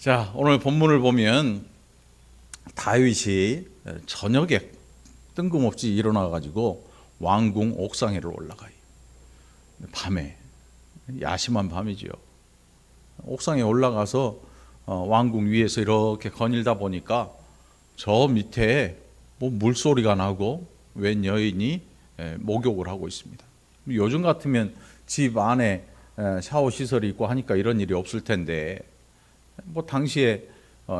자, 오늘 본문을 보면 다윗이 저녁에 뜬금없이 일어나 가지고 왕궁 옥상에를 올라가요. 밤에, 야심한 밤이지요. 옥상에 올라가서 왕궁 위에서 이렇게 거닐다 보니까 저 밑에 뭐 물소리가 나고 웬 여인이 목욕을 하고 있습니다. 요즘 같으면 집 안에 샤워 시설이 있고 하니까 이런 일이 없을 텐데, 뭐 당시에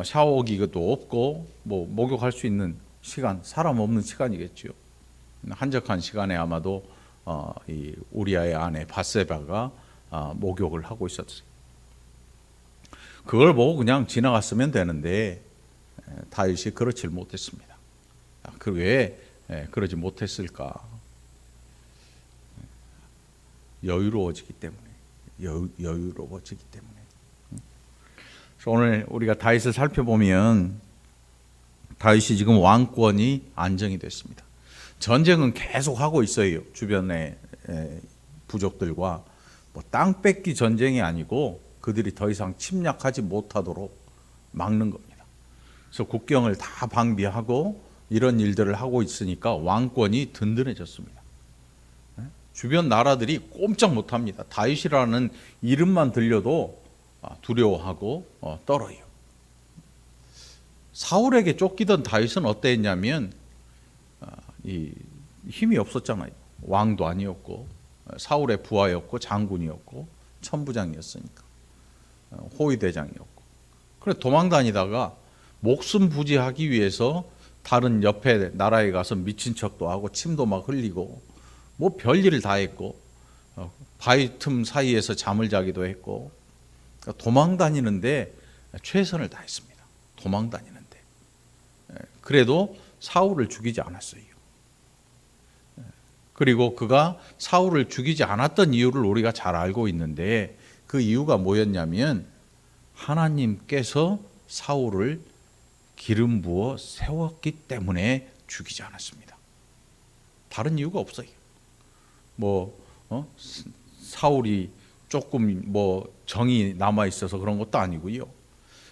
샤워기도 없고 뭐 목욕할 수 있는 시간, 사람 없는 시간이겠죠. 한적한 시간에 아마도 이 우리아의 아내 밧세바가 목욕을 하고 있었어요. 그걸 보고 그냥 지나갔으면 되는데 다윗이 그렇지 못했습니다. 그 왜 그러지 못했을까? 여유로워지기 때문에. 여유로워지기 때문에. 오늘 우리가 다윗을 살펴보면 다윗이 지금 왕권이 안정이 됐습니다. 전쟁은 계속 하고 있어요. 주변의 부족들과 땅 뺏기 전쟁이 아니고 그들이 더 이상 침략하지 못하도록 막는 겁니다. 그래서 국경을 다 방비하고 이런 일들을 하고 있으니까 왕권이 든든해졌습니다. 주변 나라들이 꼼짝 못합니다. 다윗이라는 이름만 들려도 두려워하고 떨어요. 사울에게 쫓기던 다윗은 어땠냐면 힘이 없었잖아요. 왕도 아니었고 사울의 부하였고 장군이었고 천부장이었으니까 호위대장이었고, 그래 도망 다니다가 목숨 부지하기 위해서 다른 옆에 나라에 가서 미친 척도 하고 침도 막 흘리고 뭐 별일을 다 했고 바위 틈 사이에서 잠을 자기도 했고, 도망 다니는데 최선을 다했습니다. 도망 다니는데. 그래도 사울을 죽이지 않았어요. 그리고 그가 사울을 죽이지 않았던 이유를 우리가 잘 알고 있는데, 그 이유가 뭐였냐면 하나님께서 사울을 기름 부어 세웠기 때문에 죽이지 않았습니다. 다른 이유가 없어요. 사울이 조금 정이 남아 있어서 그런 것도 아니고요.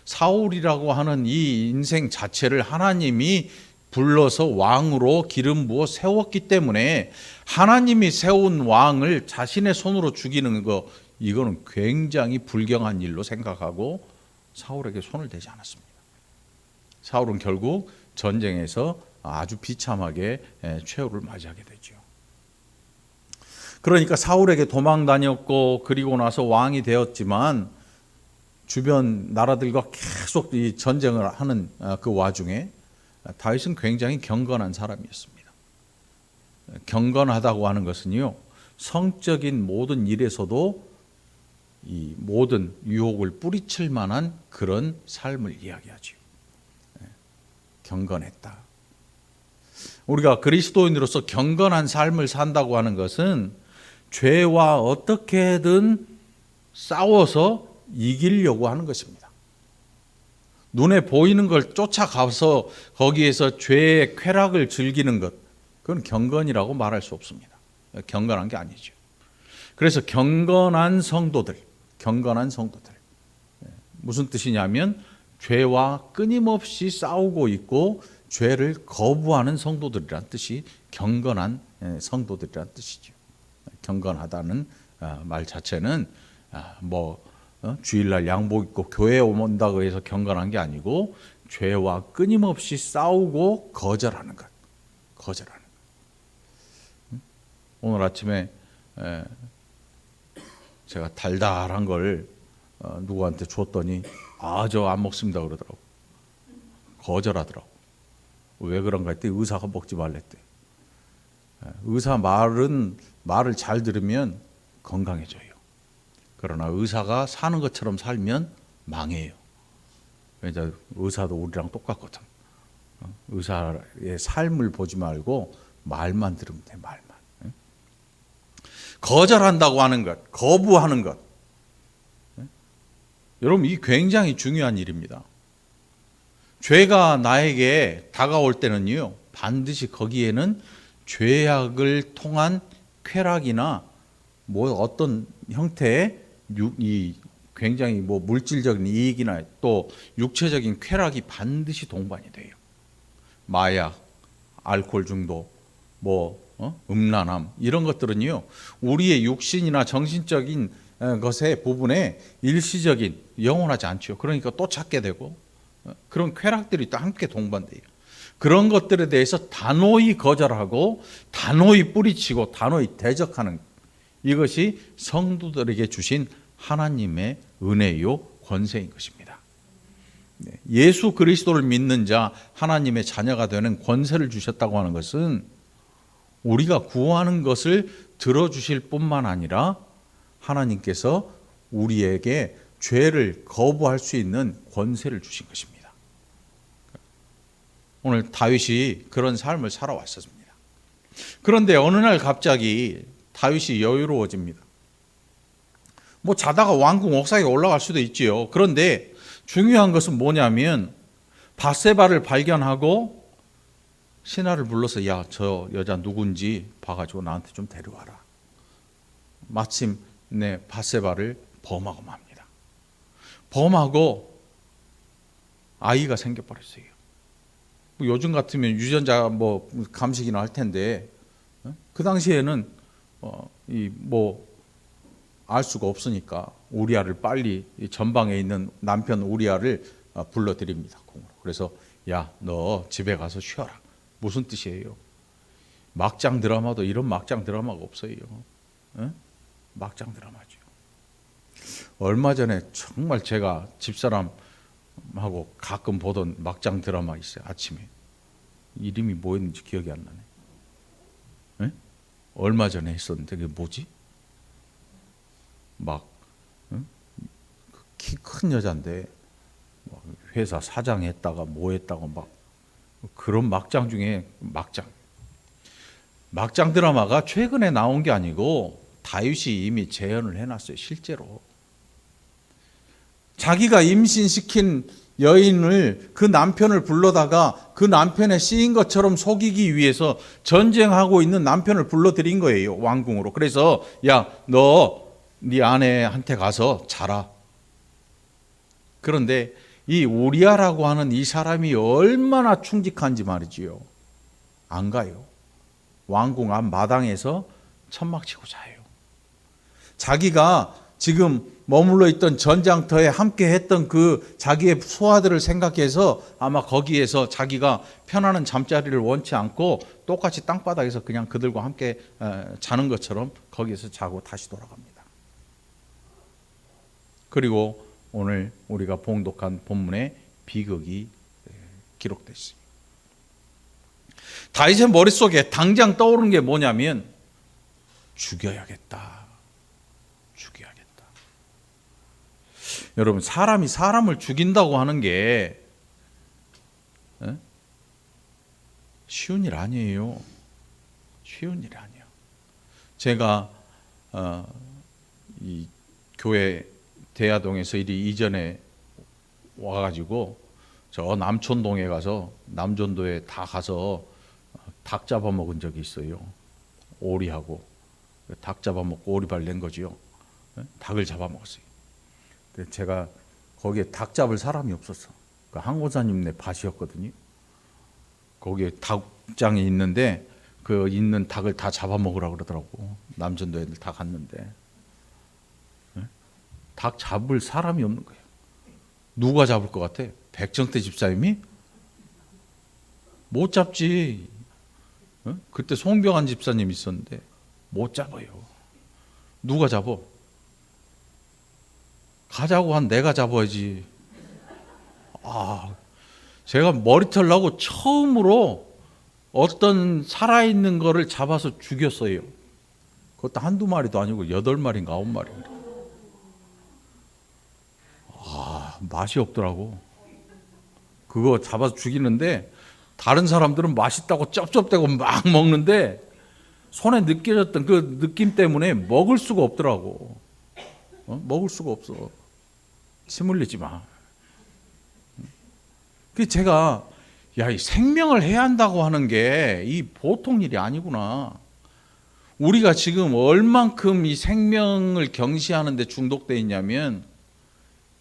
사울이라고 하는 이 인생 자체를 하나님이 불러서 왕으로 기름 부어 세웠기 때문에 하나님이 세운 왕을 자신의 손으로 죽이는 거, 이거는 굉장히 불경한 일로 생각하고 사울에게 손을 대지 않았습니다. 사울은 결국 전쟁에서 아주 비참하게 최후를 맞이하게 되죠. 그러니까 사울에게 도망 다녔고 그리고 나서 왕이 되었지만 주변 나라들과 계속 이 전쟁을 하는 그 와중에 다윗은 굉장히 경건한 사람이었습니다. 경건하다고 하는 것은요, 성적인 모든 일에서도 이 모든 유혹을 뿌리칠 만한 그런 삶을 이야기하죠. 경건했다. 우리가 그리스도인으로서 경건한 삶을 산다고 하는 것은 죄와 어떻게든 싸워서 이기려고 하는 것입니다. 눈에 보이는 걸 쫓아가서 거기에서 죄의 쾌락을 즐기는 것, 그건 경건이라고 말할 수 없습니다. 경건한 게 아니죠. 그래서 경건한 성도들, 무슨 뜻이냐면 죄와 끊임없이 싸우고 있고 죄를 거부하는 성도들이란 뜻이 경건한 성도들이란 뜻이죠. 경건하다는 말 자체는 주일날 양복 입고 교회에 온다고 해서 경건한 게 아니고 죄와 끊임없이 싸우고 거절하는 것. 오늘 아침에 제가 달달한 걸 누구한테 줬더니 저 안 먹습니다 그러더라고. 거절하더라고. 왜 그런가 했더니 의사가 먹지 말랬대. 의사 말을 잘 들으면 건강해져요. 그러나 의사가 사는 것처럼 살면 망해요. 왜냐, 의사도 우리랑 똑같거든. 의사의 삶을 보지 말고 말만 들으면 돼, 말만. 거절한다고 하는 것, 거부하는 것. 여러분, 이 굉장히 중요한 일입니다. 죄가 나에게 다가올 때는요, 반드시 거기에는 죄악을 통한 쾌락이나 어떤 형태의 이 굉장히 뭐 물질적인 이익이나 또 육체적인 쾌락이 반드시 동반이 돼요. 마약, 알코올 중독, 음란함 이런 것들은요 우리의 육신이나 정신적인 것의 부분에 일시적인 영원하지 않죠. 그러니까 또 찾게 되고 그런 쾌락들이 또 함께 동반돼요. 그런 것들에 대해서 단호히 거절하고 단호히 뿌리치고 단호히 대적하는 이것이 성도들에게 주신 하나님의 은혜요 권세인 것입니다. 예수 그리스도를 믿는 자 하나님의 자녀가 되는 권세를 주셨다고 하는 것은 우리가 구하는 것을 들어주실 뿐만 아니라 하나님께서 우리에게 죄를 거부할 수 있는 권세를 주신 것입니다. 오늘 다윗이 그런 삶을 살아왔었습니다. 그런데 어느 날 갑자기 다윗이 여유로워집니다. 뭐 자다가 왕궁 옥상에 올라갈 수도 있지요. 그런데 중요한 것은 뭐냐면 밧세바를 발견하고 신하를 불러서 야, 저 여자 누군지 봐가지고 나한테 좀 데려와라. 마침 밧세바를 범하고 맙니다. 범하고 아이가 생겨버렸어요. 요즘 같으면 유전자 감식이나 할 텐데 그 당시에는 알 수가 없으니까 우리아를 빨리 전방에 있는 남편 우리아를 불러드립니다. 그래서 야, 너 집에 가서 쉬어라. 무슨 뜻이에요? 막장 드라마도 이런 막장 드라마가 없어요. 막장 드라마죠. 얼마 전에 정말 제가 집사람하고 가끔 보던 막장 드라마 있어요. 아침에 이름이 뭐였는지 기억이 안 나네. 얼마 전에 했었는데 그게 뭐지? 키 큰 여자인데 회사 사장 했다가 뭐 했다고 그런 막장 중에 막장 드라마가 최근에 나온 게 아니고 다윗이 이미 재현을 해놨어요. 실제로 자기가 임신시킨 여인을 그 남편을 불러다가 그 남편의 씨인 것처럼 속이기 위해서 전쟁하고 있는 남편을 불러들인 거예요. 왕궁으로. 그래서 야, 너 네 아내한테 가서 자라. 그런데 이 우리아라고 하는 이 사람이 얼마나 충직한지 말이지요. 안 가요. 왕궁 앞 마당에서 천막 치고 자요. 자기가 지금 머물러 있던 전장터에 함께 했던 그 자기의 소아들을 생각해서 아마 거기에서 자기가 편안한 잠자리를 원치 않고 똑같이 땅바닥에서 그냥 그들과 함께 자는 것처럼 거기에서 자고 다시 돌아갑니다. 그리고 오늘 우리가 봉독한 본문에 비극이 기록됐습니다. 다윗의 머릿속에 당장 떠오르는 게 뭐냐면 죽여야겠다. 여러분, 사람이 사람을 죽인다고 하는 게 쉬운 일 아니에요. 쉬운 일이 아니에요. 제가 이 교회 대야동에서 이전에 와가지고 저 남촌동에 가서 남전도에 다 가서 닭 잡아먹은 적이 있어요. 오리하고 닭 잡아먹고 오리발 낸 거지요. 닭을 잡아먹었어요. 제가 거기에 닭 잡을 사람이 없었어. 그 항고사님네 밭이었거든요. 거기에 닭장이 있는데 그 있는 닭을 다 잡아먹으라고 그러더라고. 남전도 애들 다 갔는데 닭 잡을 사람이 없는 거예요. 누가 잡을 것 같아? 백정태 집사님이? 못 잡지. 그때 송병환 집사님 있었는데 못 잡아요. 누가 잡아? 가자고 한 내가 잡아야지. 제가 머리털 나고 처음으로 어떤 살아있는 거를 잡아서 죽였어요. 그것도 한두 마리도 아니고 8마리인가 9마리인가. 맛이 없더라고. 그거 잡아서 죽이는데 다른 사람들은 맛있다고 쩝쩝대고 막 먹는데 손에 느껴졌던 그 느낌 때문에 먹을 수가 없더라고. 먹을 수가 없어. 침 흘리지 마. 그 제가 이 생명을 해야 한다고 하는 게 이 보통 일이 아니구나. 우리가 지금 얼만큼 이 생명을 경시하는 데 중독되어 있냐면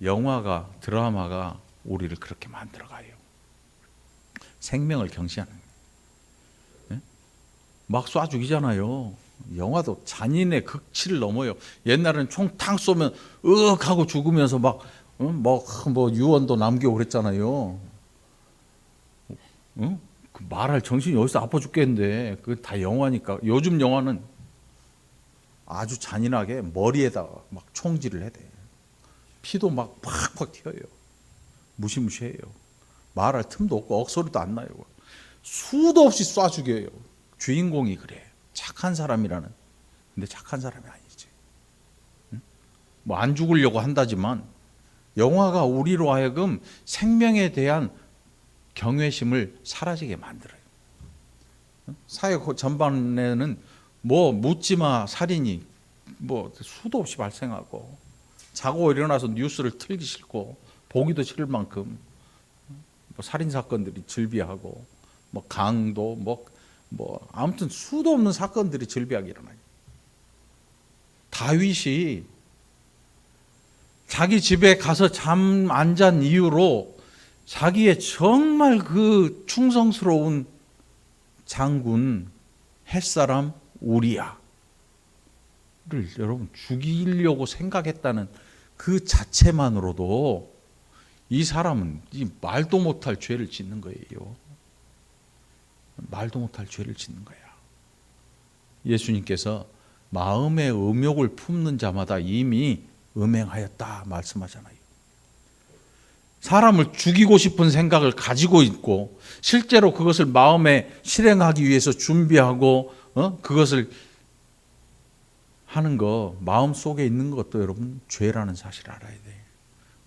영화가, 드라마가 우리를 그렇게 만들어가요. 생명을 경시하는 거예요. 예? 막 쏴 죽이잖아요. 영화도 잔인의 극치를 넘어요. 옛날에는 총 탕 쏘면 으악 하고 죽으면서 막 뭐 유언도 남기고 그랬잖아요. 그 말할 정신이 어디서 아파 죽겠는데 그거 다 영화니까. 요즘 영화는 아주 잔인하게 머리에다가 막 총질을 해대. 피도 막 팍팍 튀어요. 무시무시해요. 말할 틈도 없고 억소리도 안 나요. 수도 없이 쏴 죽여요. 주인공이 그래. 착한 사람이라는. 근데 착한 사람이 아니지. 뭐 안 죽으려고 한다지만 영화가 우리로 하여금 생명에 대한 경외심을 사라지게 만들어요. 사회 전반에는 뭐 묻지마 살인이 뭐 수도 없이 발생하고, 자고 일어나서 뉴스를 틀기 싫고 보기도 싫을 만큼 뭐 살인 사건들이 즐비하고, 뭐 강도 뭐 아무튼 수도 없는 사건들이 즐비하게 일어나요. 다윗이 자기 집에 가서 잠 안 잔 이유로 자기의 정말 그 충성스러운 장군 햇사람 우리야를 여러분 죽이려고 생각했다는 그 자체만으로도 이 사람은 말도 못할 죄를 짓는 거예요. 말도 못할 죄를 짓는 거야. 예수님께서 마음의 음욕을 품는 자마다 이미 음행하였다 말씀하잖아요. 사람을 죽이고 싶은 생각을 가지고 있고 실제로 그것을 마음에 실행하기 위해서 준비하고 그것을 하는 거, 마음 속에 있는 것도 여러분 죄라는 사실을 알아야 돼요.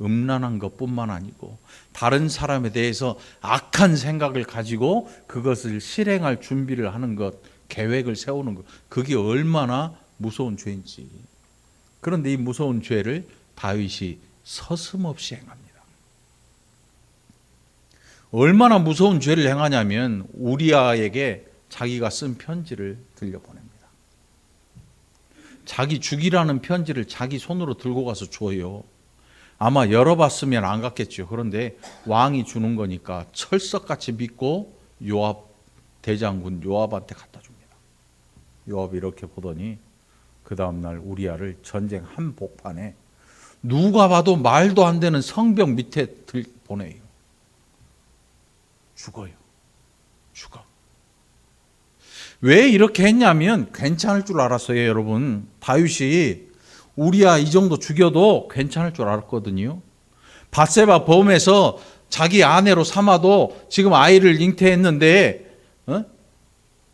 음란한 것뿐만 아니고 다른 사람에 대해서 악한 생각을 가지고 그것을 실행할 준비를 하는 것, 계획을 세우는 것, 그게 얼마나 무서운 죄인지. 그런데 이 무서운 죄를 다윗이 서슴없이 행합니다. 얼마나 무서운 죄를 행하냐면 우리아에게 자기가 쓴 편지를 들려보냅니다. 자기 죽이라는 편지를 자기 손으로 들고 가서 줘요. 아마 열어봤으면 안 갔겠죠. 그런데 왕이 주는 거니까 철석같이 믿고 요압 대장군 요압한테 갖다 줍니다. 요압이 이렇게 보더니 그 다음날 우리아를 전쟁 한복판에 누가 봐도 말도 안 되는 성벽 밑에 보내요. 죽어요. 죽어. 왜 이렇게 했냐면 괜찮을 줄 알았어요, 여러분. 다윗이 우리아 이 정도 죽여도 괜찮을 줄 알았거든요. 밧세바 범에서 자기 아내로 삼아도 지금 아이를 잉태했는데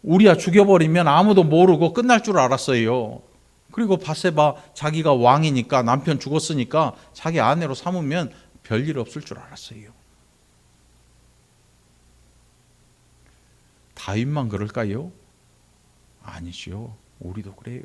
우리아 죽여버리면 아무도 모르고 끝날 줄 알았어요. 그리고 밧세바 자기가 왕이니까 남편 죽었으니까 자기 아내로 삼으면 별일 없을 줄 알았어요. 다윗만 그럴까요? 아니죠. 우리도 그래요.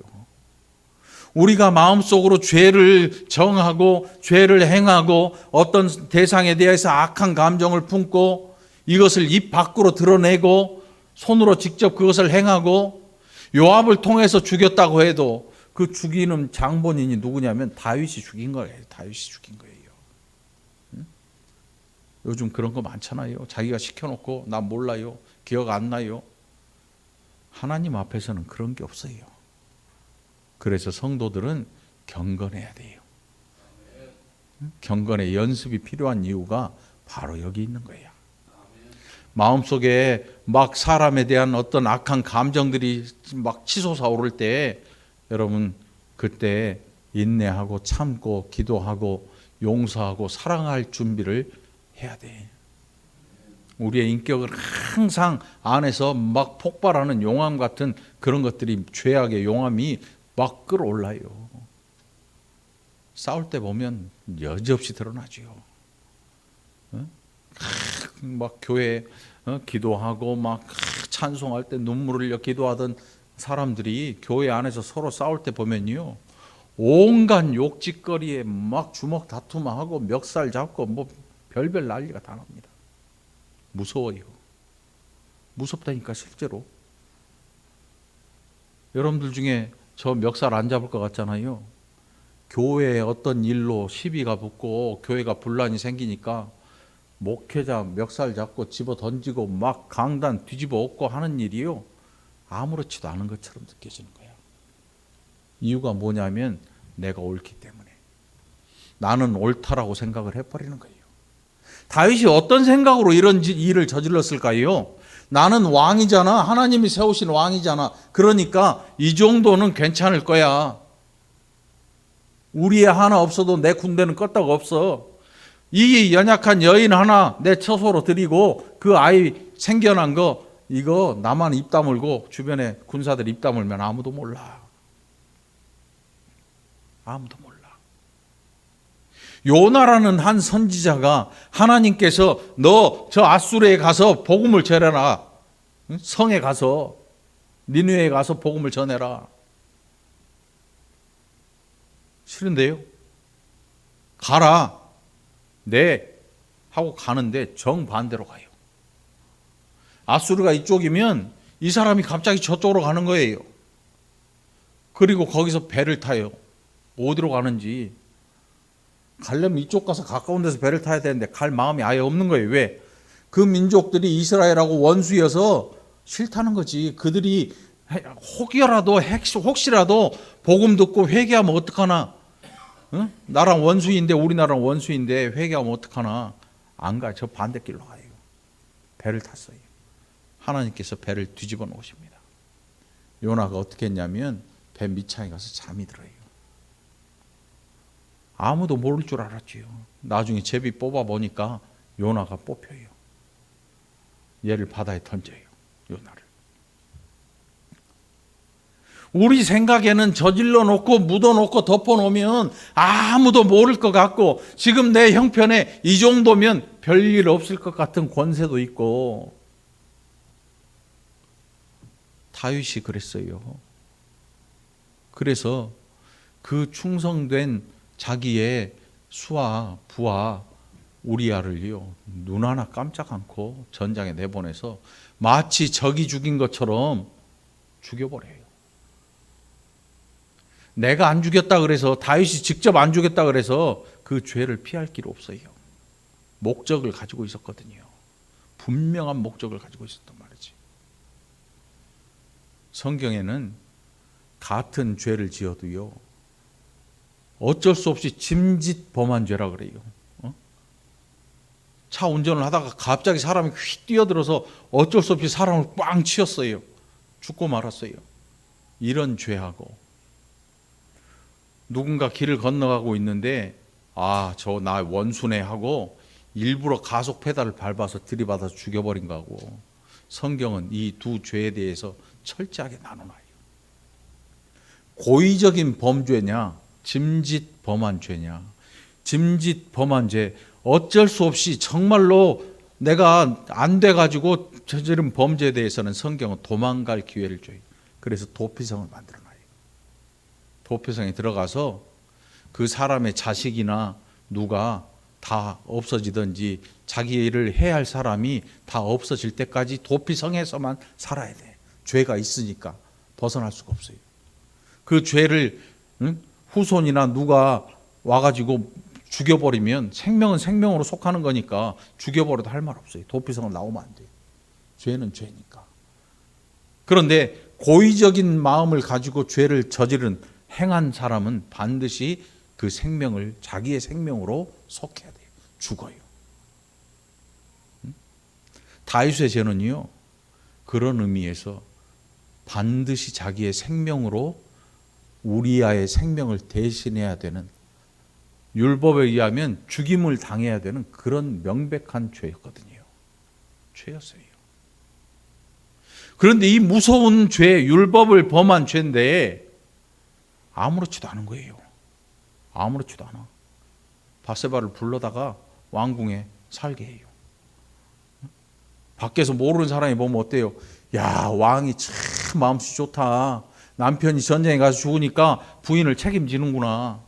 우리가 마음속으로 죄를 정하고 죄를 행하고 어떤 대상에 대해서 악한 감정을 품고 이것을 입 밖으로 드러내고 손으로 직접 그것을 행하고 요압을 통해서 죽였다고 해도 그 죽이는 장본인이 누구냐면 다윗이 죽인 거예요. 다윗이 죽인 거예요. 요즘 그런 거 많잖아요. 자기가 시켜놓고 나 몰라요. 기억 안 나요. 하나님 앞에서는 그런 게 없어요. 그래서 성도들은 경건해야 돼요. 경건의 연습이 필요한 이유가 바로 여기 있는 거예요. 마음속에 막 사람에 대한 어떤 악한 감정들이 막 치솟아 오를 때 여러분 그때 인내하고 참고 기도하고 용서하고 사랑할 준비를 해야 돼. 우리의 인격을 항상 안에서 막 폭발하는 용암 같은 그런 것들이 죄악의 용암이 막 끌어올라요. 싸울 때 보면 여지없이 드러나죠. 막 교회 기도하고 막 찬송할 때 눈물을 흘려 기도하던 사람들이 교회 안에서 서로 싸울 때 보면요, 온갖 욕짓거리에 막 주먹 다툼하고 멱살 잡고 뭐 별별 난리가 다 납니다. 무서워요. 무섭다니까 실제로. 여러분들 중에 저 멱살 안 잡을 것 같잖아요. 교회에 어떤 일로 시비가 붙고 교회가 분란이 생기니까 목회자 멱살 잡고 집어 던지고 막 강단 뒤집어 엎고 하는 일이요, 아무렇지도 않은 것처럼 느껴지는 거야. 이유가 뭐냐면 내가 옳기 때문에, 나는 옳다라고 생각을 해버리는 거예요. 다윗이 어떤 생각으로 이런 일을 저질렀을까요? 나는 왕이잖아. 하나님이 세우신 왕이잖아. 그러니까 이 정도는 괜찮을 거야. 우리에 하나 없어도 내 군대는 껐다가 없어. 이 연약한 여인 하나 내 처소로 드리고 그 아이 생겨난 거, 이거 나만 입 다물고 주변에 군사들 입 다물면 아무도 몰라. 아무도 몰라. 요나라는 한 선지자가 하나님께서 너 저 앗수르에 가서 복음을 전해라. 성에 가서, 니느웨에 가서 복음을 전해라. 싫은데요? 가라. 네. 하고 가는데 정반대로 가요. 앗수르가 이쪽이면 이 사람이 갑자기 저쪽으로 가는 거예요. 그리고 거기서 배를 타요. 어디로 가는지. 가려면 이쪽 가서 가까운 데서 배를 타야 되는데 갈 마음이 아예 없는 거예요. 왜? 그 민족들이 이스라엘하고 원수여서 싫다는 거지. 그들이 혹시라도 복음 듣고 회개하면 어떡하나? 응? 나랑 원수인데, 우리나라랑 원수인데 회개하면 어떡하나? 안 가. 저 반대길로 가요. 배를 탔어요. 하나님께서 배를 뒤집어 놓으십니다. 요나가 어떻게 했냐면 배 밑창에 가서 잠이 들어요. 아무도 모를 줄 알았지요. 나중에 제비 뽑아보니까 요나가 뽑혀요. 얘를 바다에 던져요. 요나를. 우리 생각에는 저질러 놓고 묻어 놓고 덮어 놓으면 아무도 모를 것 같고, 지금 내 형편에 이 정도면 별일 없을 것 같은 권세도 있고. 다윗이 그랬어요. 그래서 그 충성된 자기의 수하 부하 우리아를요, 눈 하나 깜짝 않고 전장에 내보내서 마치 적이 죽인 것처럼 죽여버려요. 내가 안 죽였다 그래서, 다윗이 직접 안 죽였다 그래서 그 죄를 피할 길 없어요. 목적을 가지고 있었거든요. 분명한 목적을 가지고 있었단 말이지. 성경에는 같은 죄를 지어도요, 어쩔 수 없이 짐짓 범한 죄라 그래요. 차 운전을 하다가 갑자기 사람이 휙 뛰어들어서 어쩔 수 없이 사람을 꽝 치었어요. 죽고 말았어요. 이런 죄하고, 누군가 길을 건너가고 있는데 저 나 원수네 하고 일부러 가속 페달을 밟아서 들이받아서 죽여버린 거하고, 성경은 이 두 죄에 대해서 철저하게 나눠놔요. 고의적인 범죄냐, 짐짓 범한 죄냐. 짐짓 범한 죄, 어쩔 수 없이 정말로 내가 안 돼가지고 저지른 범죄에 대해서는 성경은 도망갈 기회를 줘요. 그래서 도피성을 만들어놔요. 도피성에 들어가서 그 사람의 자식이나 누가 다 없어지든지 자기 일을 해야 할 사람이 다 없어질 때까지 도피성에서만 살아야 돼. 죄가 있으니까 벗어날 수가 없어요. 그 죄를 후손이나 누가 와가지고 죽여버리면, 생명은 생명으로 속하는 거니까 죽여버려도 할 말 없어요. 도피성은 나오면 안 돼요. 죄는 죄니까. 그런데 고의적인 마음을 가지고 죄를 저지른 행한 사람은 반드시 그 생명을 자기의 생명으로 속해야 돼요. 죽어요. 다윗의 죄는요, 그런 의미에서 반드시 자기의 생명으로 우리아의 생명을 대신해야 되는, 율법에 의하면 죽임을 당해야 되는 그런 명백한 죄였거든요. 죄였어요. 그런데 이 무서운 죄, 율법을 범한 죄인데 아무렇지도 않은 거예요. 아무렇지도 않아. 바세바를 불러다가 왕궁에 살게 해요. 밖에서 모르는 사람이 보면 어때요? 야, 왕이 참 마음씨 좋다. 남편이 전쟁에 가서 죽으니까 부인을 책임지는구나.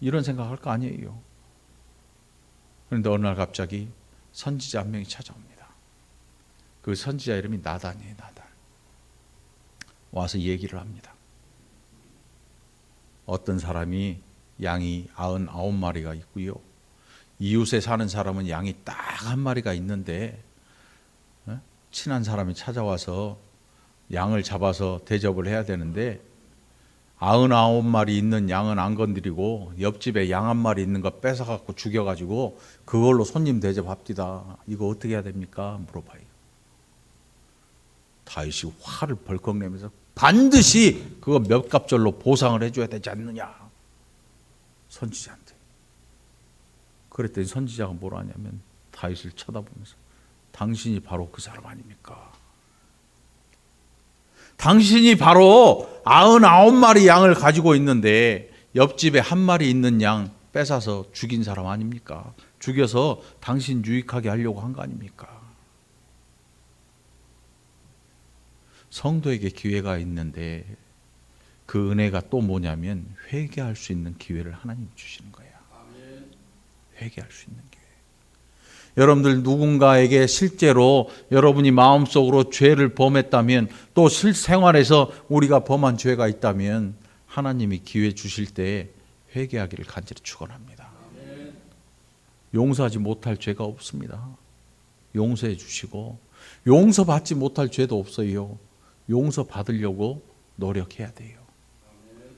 이런 생각할 거 아니에요. 그런데 어느 날 갑자기 선지자 한 명이 찾아옵니다. 그 선지자 이름이 나단이에요. 나단. 와서 얘기를 합니다. 어떤 사람이 양이 99마리가 있고요. 이웃에 사는 사람은 양이 딱 한 마리가 있는데 친한 사람이 찾아와서 양을 잡아서 대접을 해야 되는데 99마리 있는 양은 안 건드리고 옆집에 양 한 마리 있는 거 뺏어갖고 죽여가지고 그걸로 손님 대접합디다. 이거 어떻게 해야 됩니까? 물어봐요. 다윗이 화를 벌컥 내면서 반드시 그거 몇 갑절로 보상을 해줘야 되지 않느냐, 선지자한테. 그랬더니 선지자가 뭐라 하냐면 다윗을 쳐다보면서 당신이 바로 그 사람 아닙니까? 당신이 바로 99마리 양을 가지고 있는데 옆집에 한 마리 있는 양 뺏어서 죽인 사람 아닙니까? 죽여서 당신 유익하게 하려고 한 거 아닙니까? 성도에게 기회가 있는데 그 은혜가 또 뭐냐면 회개할 수 있는 기회를 하나님 주시는 거예요. 회개할 수 있는 기회. 여러분들 누군가에게 실제로 여러분이 마음속으로 죄를 범했다면 또 실생활에서 우리가 범한 죄가 있다면 하나님이 기회 주실 때 회개하기를 간절히 축원합니다. 용서하지 못할 죄가 없습니다. 용서해 주시고 용서받지 못할 죄도 없어요. 용서받으려고 노력해야 돼요.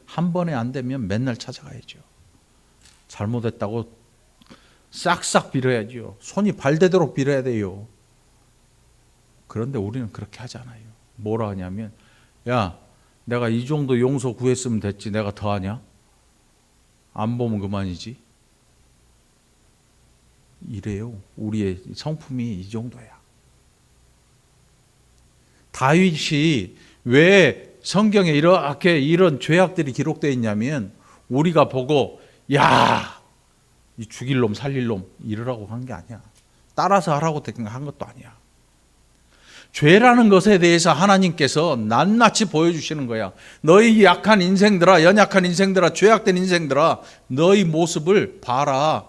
한 번에 안 되면 맨날 찾아가야죠. 잘못했다고 싹싹 빌어야죠. 손이 발대도록 빌어야 돼요. 그런데 우리는 그렇게 하지 않아요. 뭐라 하냐면 야, 내가 이 정도 용서 구했으면 됐지 내가 더 하냐? 안 보면 그만이지. 이래요. 우리의 성품이 이 정도야. 다윗이 왜 성경에 이렇게 이런 죄악들이 기록되어 있냐면 우리가 보고 야, 이 죽일 놈 살릴 놈 이러라고 한 게 아니야. 따라서 하라고 한 것도 아니야. 죄라는 것에 대해서 하나님께서 낱낱이 보여주시는 거야. 너희 약한 인생들아, 연약한 인생들아, 죄악된 인생들아, 너희 모습을 봐라.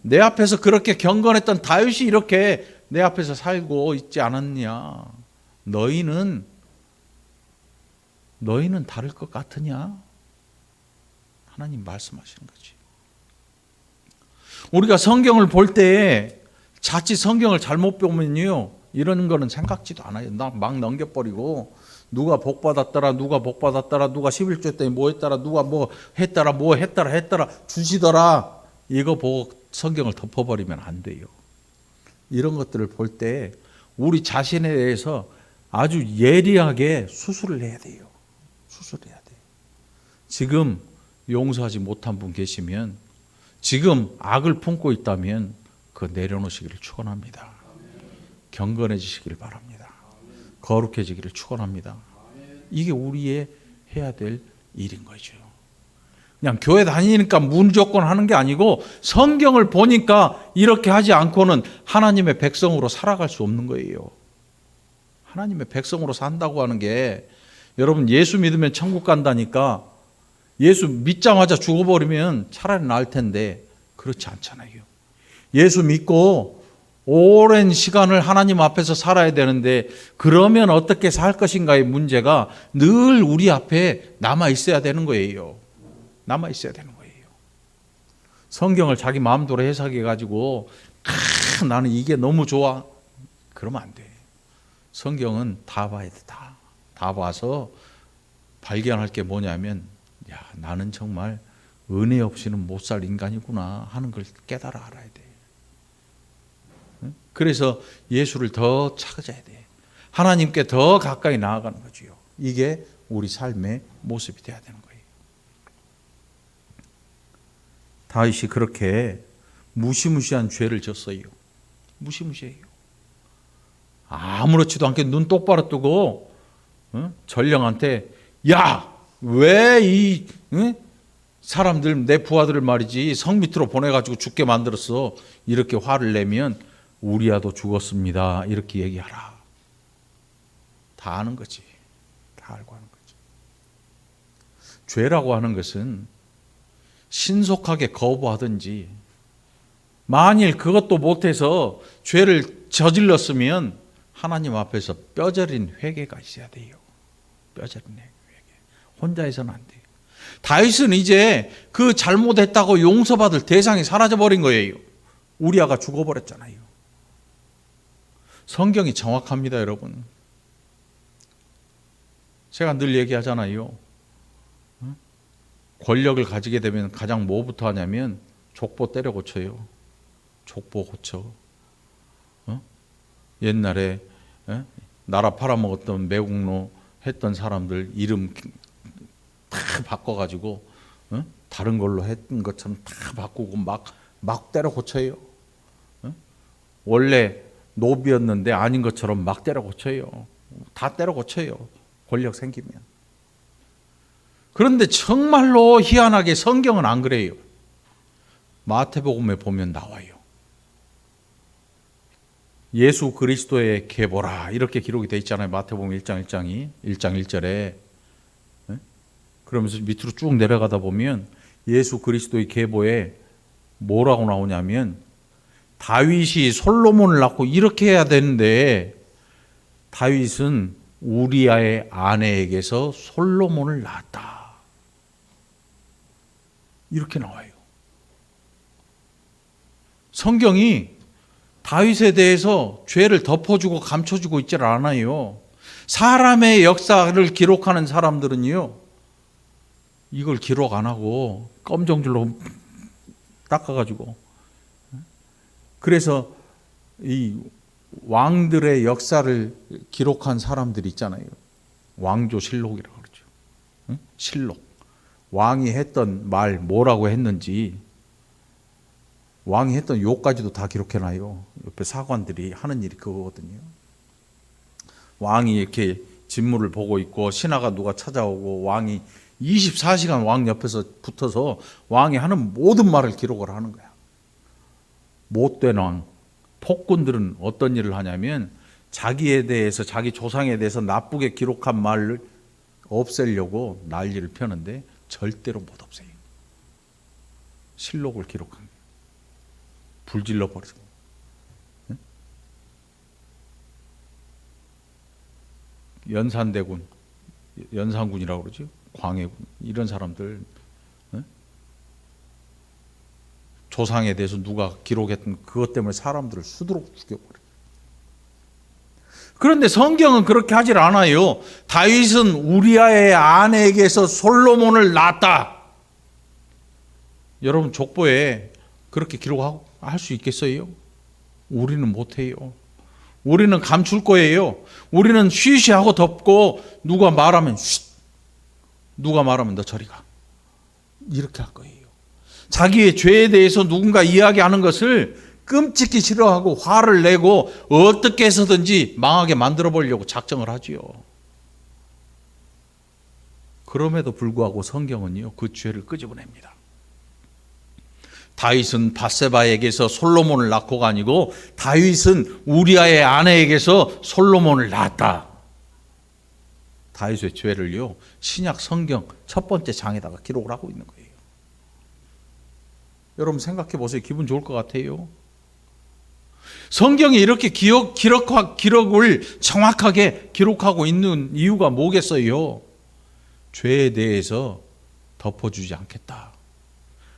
내 앞에서 그렇게 경건했던 다윗이 이렇게 내 앞에서 살고 있지 않았냐. 너희는 다를 것 같으냐? 하나님 말씀하시는 거지. 우리가 성경을 볼 때 자칫 성경을 잘못 보면요, 이런 거는 생각지도 않아요. 막 넘겨버리고 누가 복 받았더라, 누가 복 받았더라, 누가 11조 때 뭐 했더라, 누가 뭐 했더라 주시더라, 이거 보고 성경을 덮어버리면 안 돼요. 이런 것들을 볼 때 우리 자신에 대해서 아주 예리하게 수술을 해야 돼요. 수술해야 돼요. 지금 용서하지 못한 분 계시면, 지금 악을 품고 있다면 그거 내려놓으시기를 축원합니다. 경건해지시기를 바랍니다. 거룩해지기를 축원합니다. 이게 우리의 해야 될 일인 거죠. 그냥 교회 다니니까 무조건 하는 게 아니고 성경을 보니까 이렇게 하지 않고는 하나님의 백성으로 살아갈 수 없는 거예요. 하나님의 백성으로 산다고 하는 게, 여러분 예수 믿으면 천국 간다니까 예수 믿자마자 죽어버리면 차라리 나을 텐데 그렇지 않잖아요. 예수 믿고 오랜 시간을 하나님 앞에서 살아야 되는데 그러면 어떻게 살 것인가의 문제가 늘 우리 앞에 남아 있어야 되는 거예요. 남아 있어야 되는 거예요. 성경을 자기 마음대로 해석해 가지고 나는 이게 너무 좋아, 그러면 안 돼. 성경은 다 봐야 돼. 다 봐서 발견할 게 뭐냐면, 야, 나는 정말 은혜 없이는 못 살 인간이구나 하는 걸 깨달아 알아야 돼. 그래서 예수를 더 찾아야 돼. 하나님께 더 가까이 나아가는 거지요. 이게 우리 삶의 모습이 돼야 되는 거예요. 다윗이 그렇게 무시무시한 죄를 졌어요. 무시무시해요. 아무렇지도 않게 눈 똑바로 뜨고 전령한테 야, 왜 이 사람들 내 부하들을 말이지 성 밑으로 보내가지고 죽게 만들었어, 이렇게 화를 내면 우리야도 죽었습니다 이렇게 얘기하라. 다 아는 거지. 다 알고 하는 거지. 죄라고 하는 것은 신속하게 거부하든지, 만일 그것도 못해서 죄를 저질렀으면 하나님 앞에서 뼈저린 회개가 있어야 돼요. 뼈저린 회개. 혼자 해서는 안 돼요. 다윗은 이제 그 잘못했다고 용서받을 대상이 사라져버린 거예요. 우리아가 죽어버렸잖아요. 성경이 정확합니다, 여러분. 제가 늘 얘기하잖아요. 권력을 가지게 되면 가장 뭐부터 하냐면 족보 때려 고쳐요. 족보 고쳐. 옛날에 나라 팔아먹었던 매국노 했던 사람들 이름 다 바꿔가지고 다른 걸로 했던 것처럼 다 바꾸고 막 때려 고쳐요. 원래 노비였는데 아닌 것처럼 막 때려 고쳐요. 다 때려 고쳐요. 권력 생기면. 그런데 정말로 희한하게 성경은 안 그래요. 마태복음에 보면 나와요. 예수 그리스도의 계보라 이렇게 기록이 되어 있잖아요. 마태복음 1장 1절에. 그러면서 밑으로 쭉 내려가다 보면 예수 그리스도의 계보에 뭐라고 나오냐면 다윗이 솔로몬을 낳고 이렇게 해야 되는데 다윗은 우리아의 아내에게서 솔로몬을 낳았다. 이렇게 나와요. 성경이 다윗에 대해서 죄를 덮어주고 감춰주고 있질 않아요. 사람의 역사를 기록하는 사람들은요, 이걸 기록 안 하고 검정줄로 닦아가지고, 그래서 이 왕들의 역사를 기록한 사람들이 있잖아요. 왕조실록이라고 그러죠. 실록. 왕이 했던 말 뭐라고 했는지, 왕이 했던 욕까지도 다 기록해놔요. 옆에 사관들이 하는 일이 그거거든요. 왕이 이렇게 진물을 보고 있고 신하가 누가 찾아오고 왕이 24시간 왕 옆에서 붙어서 왕이 하는 모든 말을 기록을 하는 거야. 못된 왕, 폭군들은 어떤 일을 하냐면 자기에 대해서, 자기 조상에 대해서 나쁘게 기록한 말을 없애려고 난리를 펴는데 절대로 못 없애요. 실록을 기록한 거예요. 불질러 버리고. 연산대군, 연산군이라고 그러죠. 광해군, 이런 사람들 조상에 대해서 누가 기록했던 그것 때문에 사람들을 수두룩 죽여버려요. 그런데 성경은 그렇게 하질 않아요. 다윗은 우리아의 아내에게서 솔로몬을 낳았다. 여러분 족보에 그렇게 기록할 수 있겠어요? 우리는 못해요. 우리는 감출 거예요. 우리는 쉬쉬하고 덮고 누가 말하면 쉿, 누가 말하면 너 저리 가, 이렇게 할 거예요. 자기의 죄에 대해서 누군가 이야기하는 것을 끔찍히 싫어하고 화를 내고 어떻게 해서든지 망하게 만들어 보려고 작정을 하지요. 그럼에도 불구하고 성경은요, 그 죄를 끄집어냅니다. 다윗은 밧세바에게서 솔로몬을 낳고가 아니고 다윗은 우리아의 아내에게서 솔로몬을 낳았다. 다윗의 죄를요, 신약 성경 첫 번째 장에다가 기록을 하고 있는 거예요. 여러분 생각해 보세요. 기분 좋을 것 같아요. 성경이 이렇게 기록을 정확하게 기록하고 있는 이유가 뭐겠어요? 죄에 대해서 덮어주지 않겠다.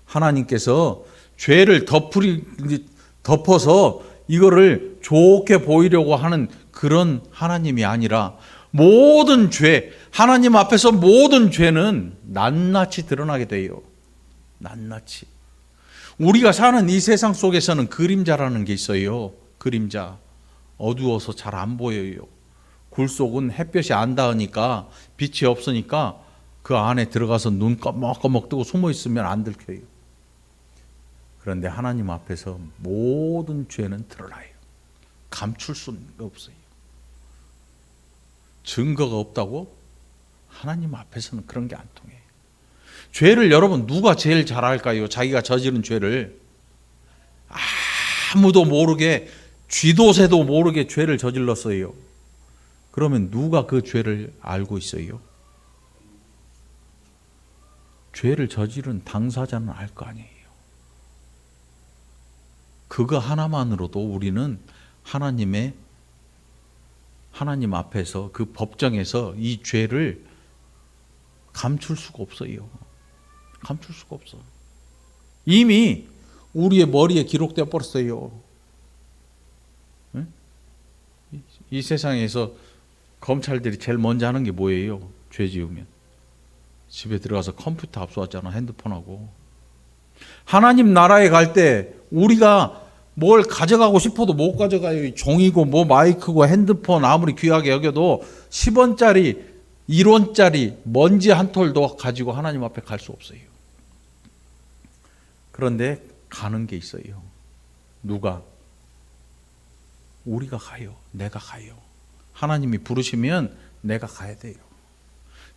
하나님께서 죄를 덮어서 이거를 좋게 보이려고 하는 그런 하나님이 아니라 모든 죄, 하나님 앞에서 모든 죄는 낱낱이 드러나게 돼요. 낱낱이. 우리가 사는 이 세상 속에서는 그림자라는 게 있어요. 그림자. 어두워서 잘 안 보여요. 굴 속은 햇볕이 안 닿으니까, 빛이 없으니까 그 안에 들어가서 눈 꺼먹꺼먹 뜨고 숨어 있으면 안 들켜요. 그런데 하나님 앞에서 모든 죄는 드러나요. 감출 수는 없어요. 증거가 없다고? 하나님 앞에서는 그런 게 안 통해요. 죄를 여러분 누가 제일 잘 알까요? 자기가 저지른 죄를 아무도 모르게, 쥐도 새도 모르게 죄를 저질렀어요. 그러면 누가 그 죄를 알고 있어요? 죄를 저지른 당사자는 알 거 아니에요. 그거 하나만으로도 우리는 하나님 앞에서 그 법정에서 이 죄를 감출 수가 없어요. 감출 수가 없어. 이미 우리의 머리에 기록되어 버렸어요. 응? 이 세상에서 검찰들이 제일 먼저 하는 게 뭐예요? 죄 지으면 집에 들어가서 컴퓨터 압수하잖아. 핸드폰하고. 하나님 나라에 갈 때 우리가 뭘 가져가고 싶어도 못 가져가요. 종이고 뭐 마이크고 핸드폰 아무리 귀하게 여겨도 10원짜리 1원짜리 먼지 한 톨도 가지고 하나님 앞에 갈 수 없어요. 그런데 가는 게 있어요. 누가? 우리가 가요. 내가 가요. 하나님이 부르시면 내가 가야 돼요.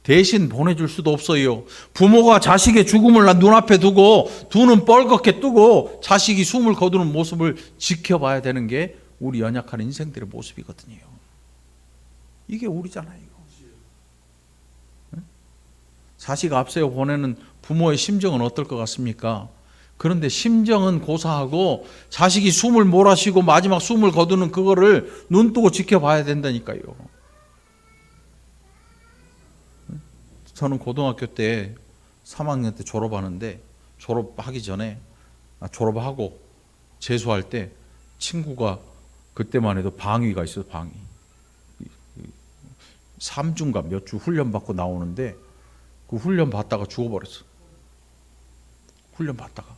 대신 보내줄 수도 없어요. 부모가 자식의 죽음을 눈앞에 두고 두 눈 뻘겋게 뜨고 자식이 숨을 거두는 모습을 지켜봐야 되는 게 우리 연약한 인생들의 모습이거든요. 이게 우리잖아요. 자식 앞세워 보내는 부모의 심정은 어떨 것 같습니까? 그런데 심정은 고사하고 자식이 숨을 몰아쉬고 마지막 숨을 거두는 그거를 눈뜨고 지켜봐야 된다니까요. 저는 고등학교 때 3학년 때 졸업하는데 졸업하기 전에 졸업하고 재수할 때 친구가 그때만 해도 방위가 있어요. 방위 3주인가 몇 주 훈련 받고 나오는데 그 훈련 받다가 죽어버렸어. 훈련 받다가.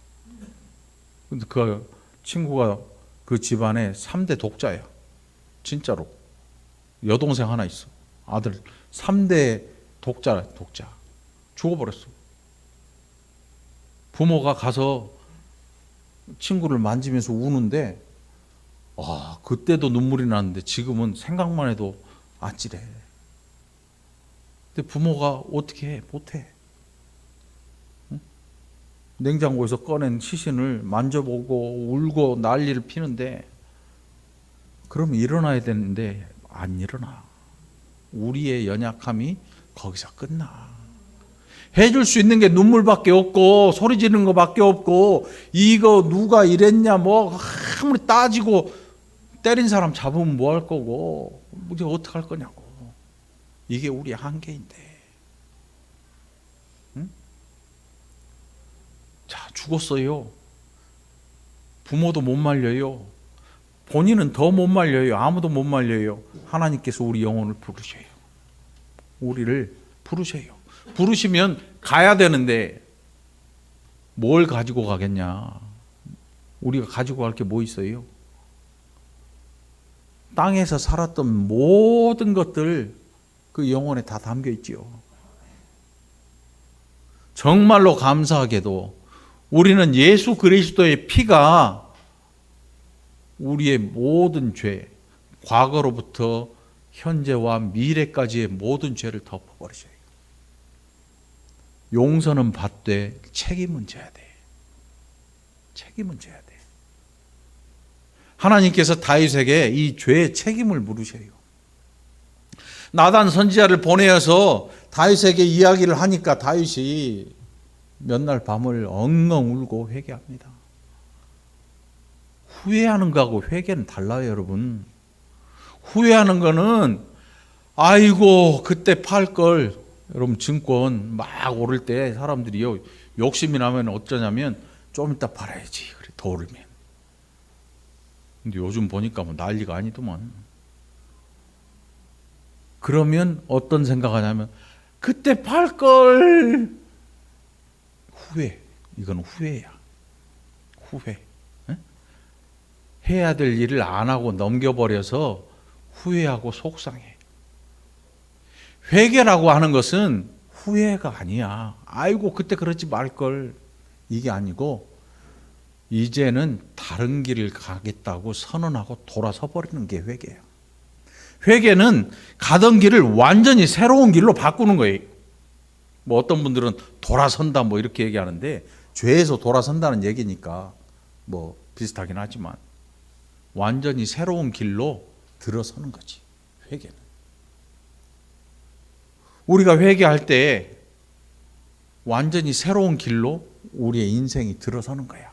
근데 그 친구가 그 집안에 3대 독자야. 진짜로. 여동생 하나 있어. 아들 3대 독자. 죽어버렸어. 부모가 가서 친구를 만지면서 우는데 그때도 눈물이 나는데 지금은 생각만 해도 아찔해. 근데 부모가 어떻게 해? 못해. 응? 냉장고에서 꺼낸 시신을 만져보고 울고 난리를 피는데 그러면 일어나야 되는데 안 일어나. 우리의 연약함이 거기서 끝나. 해줄 수 있는 게 눈물밖에 없고 소리 지르는 것밖에 없고 이거 누가 이랬냐 뭐 아무리 따지고 때린 사람 잡으면 뭐 할 거고 이제 어떻게 할 거냐고. 이게 우리의 한계인데. 응? 자, 죽었어요. 부모도 못 말려요. 본인은 더 못 말려요. 아무도 못 말려요. 하나님께서 우리 영혼을 부르셔요. 우리를 부르셔요. 부르시면 가야 되는데 뭘 가지고 가겠냐. 우리가 가지고 갈 게 뭐 있어요? 땅에서 살았던 모든 것들 그 영혼에 다 담겨 있지요. 정말로 감사하게도 우리는 예수 그리스도의 피가 우리의 모든 죄, 과거로부터 현재와 미래까지의 모든 죄를 덮어버리셔요. 용서는 받되 책임은 져야 돼. 책임은 져야 돼. 하나님께서 다윗에게 이 죄의 책임을 물으셔요. 나단 선지자를 보내어서 다윗에게 이야기를 하니까 다윗이 몇 날 밤을 엉엉 울고 회개합니다. 후회하는 거하고 회개는 달라요, 여러분. 후회하는 거는 아이고 그때 팔 걸. 여러분 증권 막 오를 때 사람들이요 욕심이 나면 어쩌냐면 좀 이따 팔아야지. 그래 더 오르면. 근데 요즘 보니까 뭐 난리가 아니더만. 그러면 어떤 생각하냐면 그때 팔 걸. 후회. 이건 후회야. 후회. 에? 해야 될 일을 안 하고 넘겨버려서 후회하고 속상해. 회개라고 하는 것은 후회가 아니야. 아이고 그때 그러지 말걸. 이게 아니고 이제는 다른 길을 가겠다고 선언하고 돌아서 버리는 게 회개예요. 회개는 가던 길을 완전히 새로운 길로 바꾸는 거예요. 뭐 어떤 분들은 돌아선다 뭐 이렇게 얘기하는데 죄에서 돌아선다는 얘기니까 뭐 비슷하긴 하지만 완전히 새로운 길로 들어서는 거지. 회개는. 우리가 회개할 때 완전히 새로운 길로 우리의 인생이 들어서는 거야.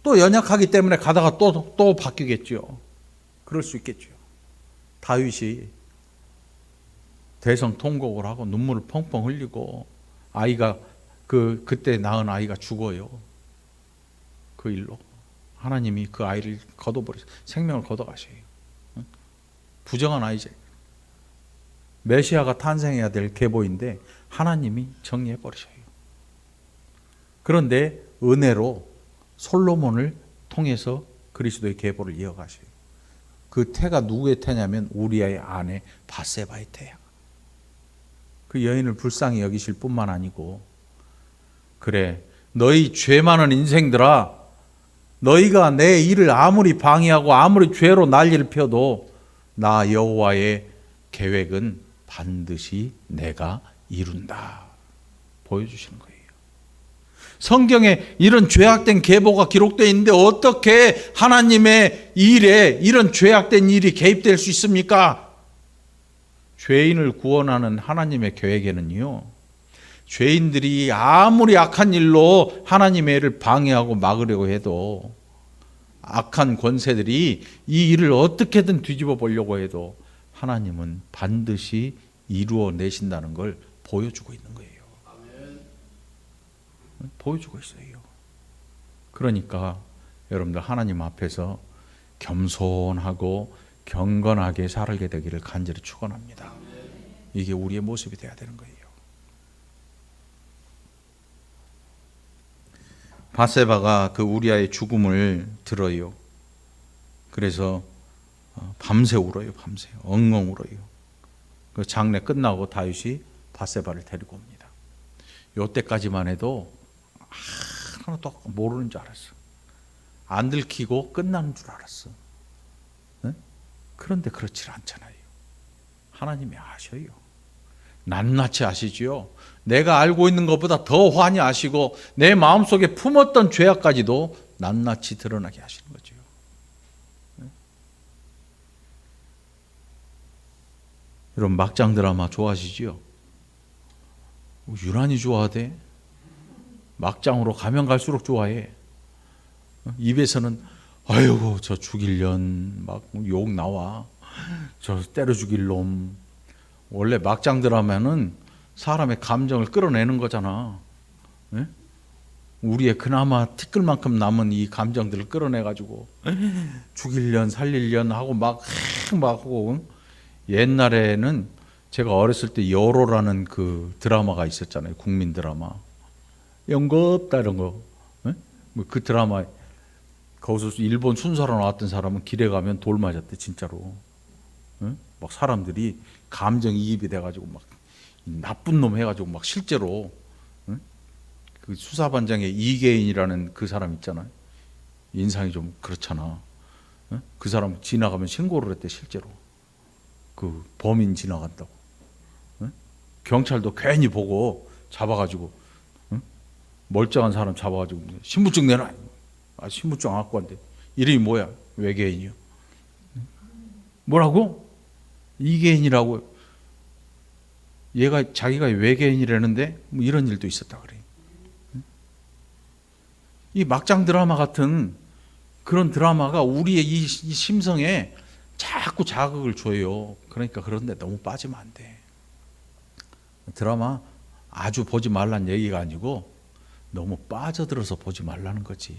또 연약하기 때문에 가다가 또 바뀌겠죠. 그럴 수 있겠죠. 다윗이 대성통곡을 하고 눈물을 펑펑 흘리고 아이가 그때 낳은 아이가 죽어요. 그 일로 하나님이 그 아이를 걷어버리세요. 생명을 걷어가셔요. 부정한 아이죠. 메시아가 탄생해야 될 계보인데 하나님이 정리해 버리셔요. 그런데 은혜로 솔로몬을 통해서 그리스도의 계보를 이어가셔요. 그 태가 누구의 태냐면 우리의 아내 바세바의 태야. 그 여인을 불쌍히 여기실 뿐만 아니고, 그래 너희 죄 많은 인생들아, 너희가 내 일을 아무리 방해하고 아무리 죄로 난리를 펴도 나 여호와의 계획은 반드시 내가 이룬다 보여주시는 거예요. 성경에 이런 죄악된 계보가 기록되어 있는데 어떻게 하나님의 일에 이런 죄악된 일이 개입될 수 있습니까? 죄인을 구원하는 하나님의 계획에는요, 죄인들이 아무리 악한 일로 하나님의 일을 방해하고 막으려고 해도, 악한 권세들이 이 일을 어떻게든 뒤집어 보려고 해도 하나님은 반드시 이루어 내신다는 걸 보여주고 있는 거예요. 보여주고 있어요. 그러니까 여러분들 하나님 앞에서 겸손하고 경건하게 살게 되기를 간절히 축원합니다. 이게 우리의 모습이 되어야 되는 거예요. 바세바가 그 우리아의 죽음을 들어요. 그래서 밤새 울어요. 밤새 엉엉 울어요. 그 장례 끝나고 다윗이 바세바를 데리고 옵니다. 요때까지만 해도 하나도 모르는 줄 알았어. 안 들키고 끝나는 줄 알았어. 네? 그런데 그렇지 않잖아요. 하나님이 아셔요. 낱낱이 아시지요. 내가 알고 있는 것보다 더 환히 아시고 내 마음속에 품었던 죄악까지도 낱낱이 드러나게 하시는 거죠. 네? 여러분 막장 드라마 좋아하시지요? 유난히 좋아하대. 막장으로 가면 갈수록 좋아해. 입에서는 아이고 저 죽일년 막 욕 나와. 저 때려 죽일 놈. 원래 막장 드라마는 사람의 감정을 끌어내는 거잖아. 네? 우리의 그나마 티끌만큼 남은 이 감정들을 끌어내가지고 죽일년 살릴년 하고 막 하고. 옛날에는 제가 어렸을 때 여로라는 그 드라마가 있었잖아요. 국민 드라마. 연겁다 이런 거. 네? 그 드라마 거기서 일본 순사로 나왔던 사람은 길에 가면 돌 맞았대 진짜로. 네? 막 사람들이 감정이입이 돼가지고 막 나쁜 놈 해가지고 막 실제로 그 수사반장의 이계인이라는 그 사람 있잖아요. 인상이 좀 그렇잖아. 그 사람 지나가면 신고를 했대 실제로. 그 범인 지나간다고. 경찰도 괜히 보고 잡아가지고 멀쩡한 사람 잡아가지고 신분증 내놔. 아 신분증 안 갖고 왔는데 이름이 뭐야? 외계인이요. 뭐라고? 이계인이라고. 얘가 자기가 외계인이라는데 뭐 이런 일도 있었다 그래. 이 막장 드라마 같은 그런 드라마가 우리의 이 심성에 자꾸 자극을 줘요. 그러니까 그런데 너무 빠지면 안 돼. 드라마 아주 보지 말란 얘기가 아니고 너무 빠져들어서 보지 말라는 거지.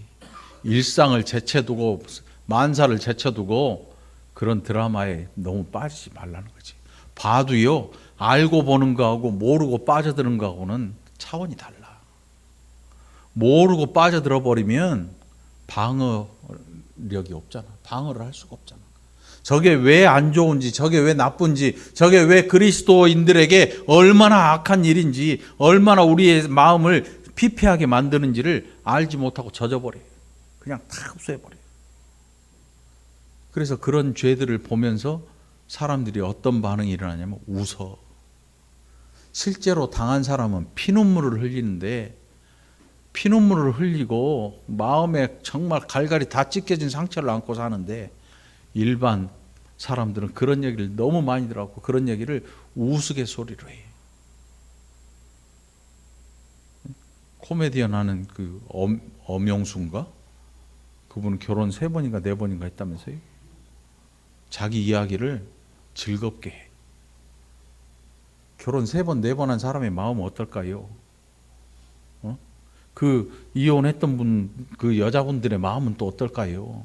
일상을 제쳐두고 만사를 제쳐두고 그런 드라마에 너무 빠지지 말라는 거지. 봐도요, 알고 보는 거하고 모르고 빠져드는 거하고는 차원이 달라. 모르고 빠져들어 버리면 방어력이 없잖아. 방어를 할 수가 없잖아. 저게 왜 안 좋은지, 저게 왜 나쁜지, 저게 왜 그리스도인들에게 얼마나 악한 일인지, 얼마나 우리의 마음을 피폐하게 만드는지를 알지 못하고 젖어버려요. 그냥 다 흡수해버려요. 그래서 그런 죄들을 보면서 사람들이 어떤 반응이 일어나냐면 웃어. 실제로 당한 사람은 피눈물을 흘리는데 피눈물을 흘리고 마음에 정말 갈갈이 다 찢겨진 상처를 안고 사는데 일반 사람들은 그런 얘기를 너무 많이 들어갖고 그런 얘기를 우스갯소리로 해. 코미디언 하는 그 엄영수인가? 그분은 결혼 3번인가 4번인가 했다면서요? 자기 이야기를 즐겁게 해. 결혼 3번 4번 한 사람의 마음은 어떨까요? 그 이혼했던 분, 그 여자분들의 마음은 또 어떨까요?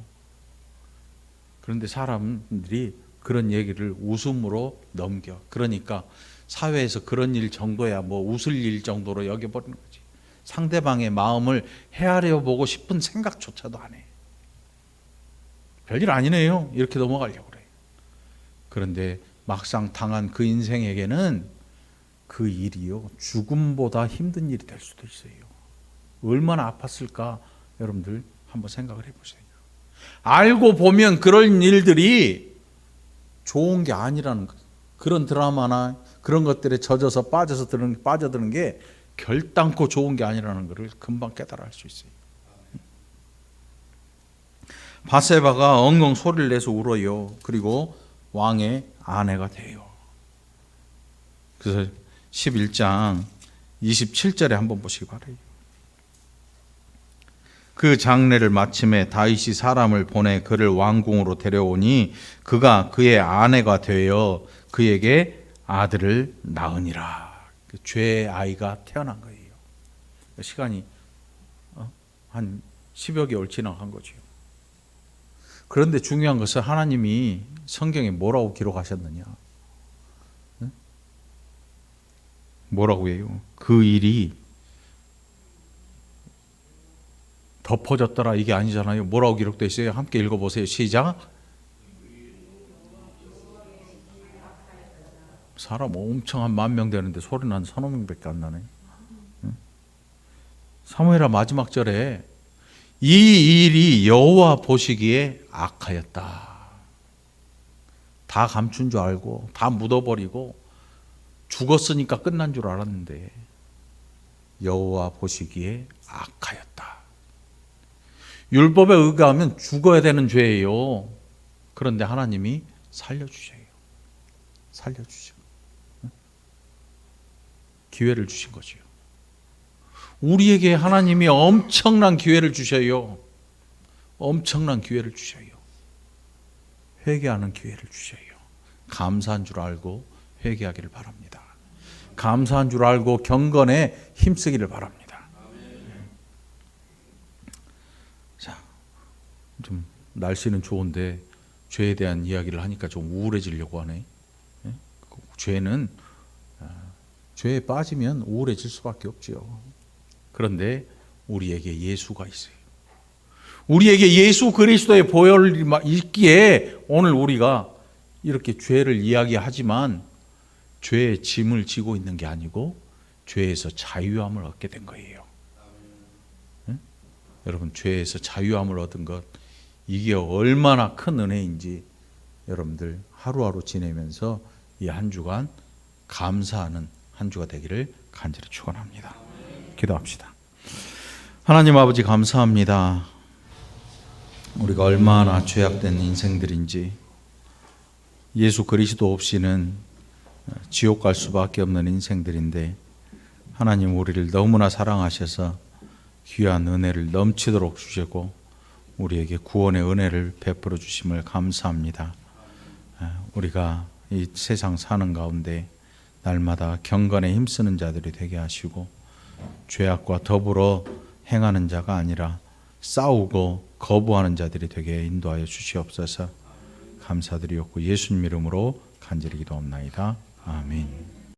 그런데 사람들이 그런 얘기를 웃음으로 넘겨. 그러니까 사회에서 그런 일 정도야 뭐 웃을 일 정도로 여겨버리는 거지. 상대방의 마음을 헤아려 보고 싶은 생각조차도 안 해. 별일 아니네요. 이렇게 넘어가려고 그래요. 그런데 막상 당한 그 인생에게는 그 일이요, 죽음보다 힘든 일이 될 수도 있어요. 얼마나 아팠을까? 여러분들 한번 생각을 해보세요. 알고 보면 그런 일들이 좋은 게 아니라는 것. 그런 드라마나 그런 것들에 젖어서 빠져드는 게 결단코 좋은 게 아니라는 것을 금방 깨달아 알 수 있어요. 바세바가 엉엉 소리를 내서 울어요. 그리고 왕의 아내가 돼요. 그래서 11장 27절에 한번 보시기 바라요. 그 장례를 마침에 다윗이 사람을 보내 그를 왕궁으로 데려오니 그가 그의 아내가 되어 그에게 아들을 낳으니라. 그 죄의 아이가 태어난 거예요. 시간이 한 10여 개월 지나간 거죠. 그런데 중요한 것은 하나님이 성경에 뭐라고 기록하셨느냐? 뭐라고 해요? 그 일이 덮어졌더라 이게 아니잖아요. 뭐라고 기록되어 있어요? 함께 읽어보세요. 시작. 사람 엄청 한 10,000명 되는데 소리는 한 1,000명밖에 안 나네. 사무엘하 마지막 절에 이 일이 여호와 보시기에 악하였다. 다 감춘 줄 알고 다 묻어버리고 죽었으니까 끝난 줄 알았는데 여호와 보시기에 악하였다. 율법에 의거하면 죽어야 되는 죄예요. 그런데 하나님이 살려주셔요. 살려주셔. 기회를 주신 거죠. 우리에게 하나님이 엄청난 기회를 주셔요. 엄청난 기회를 주셔요. 회개하는 기회를 주셔요. 감사한 줄 알고 회개하기를 바랍니다. 감사한 줄 알고 경건에 힘쓰기를 바랍니다. 자, 좀 날씨는 좋은데 죄에 대한 이야기를 하니까 좀 우울해지려고 하네. 죄는 죄에 빠지면 우울해질 수밖에 없죠. 그런데 우리에게 예수가 있어요. 우리에게 예수 그리스도의 보혈이 있기에 오늘 우리가 이렇게 죄를 이야기하지만 죄의 짐을 지고 있는 게 아니고 죄에서 자유함을 얻게 된 거예요. 응? 여러분, 죄에서 자유함을 얻은 것, 이게 얼마나 큰 은혜인지 여러분들 하루하루 지내면서 이 한 주간 감사하는 한 주가 되기를 간절히 축원합니다. 기도합시다. 하나님 아버지, 감사합니다. 우리가 얼마나 죄악된 인생들인지, 예수 그리스도 없이는 지옥 갈 수밖에 없는 인생들인데 하나님 우리를 너무나 사랑하셔서 귀한 은혜를 넘치도록 주시고 우리에게 구원의 은혜를 베풀어 주심을 감사합니다. 우리가 이 세상 사는 가운데 날마다 경건에 힘쓰는 자들이 되게 하시고 죄악과 더불어 행하는 자가 아니라 싸우고 거부하는 자들이 되게 인도하여 주시옵소서. 감사드리옵고 예수님 이름으로 간절히 기도합나이다. 아멘.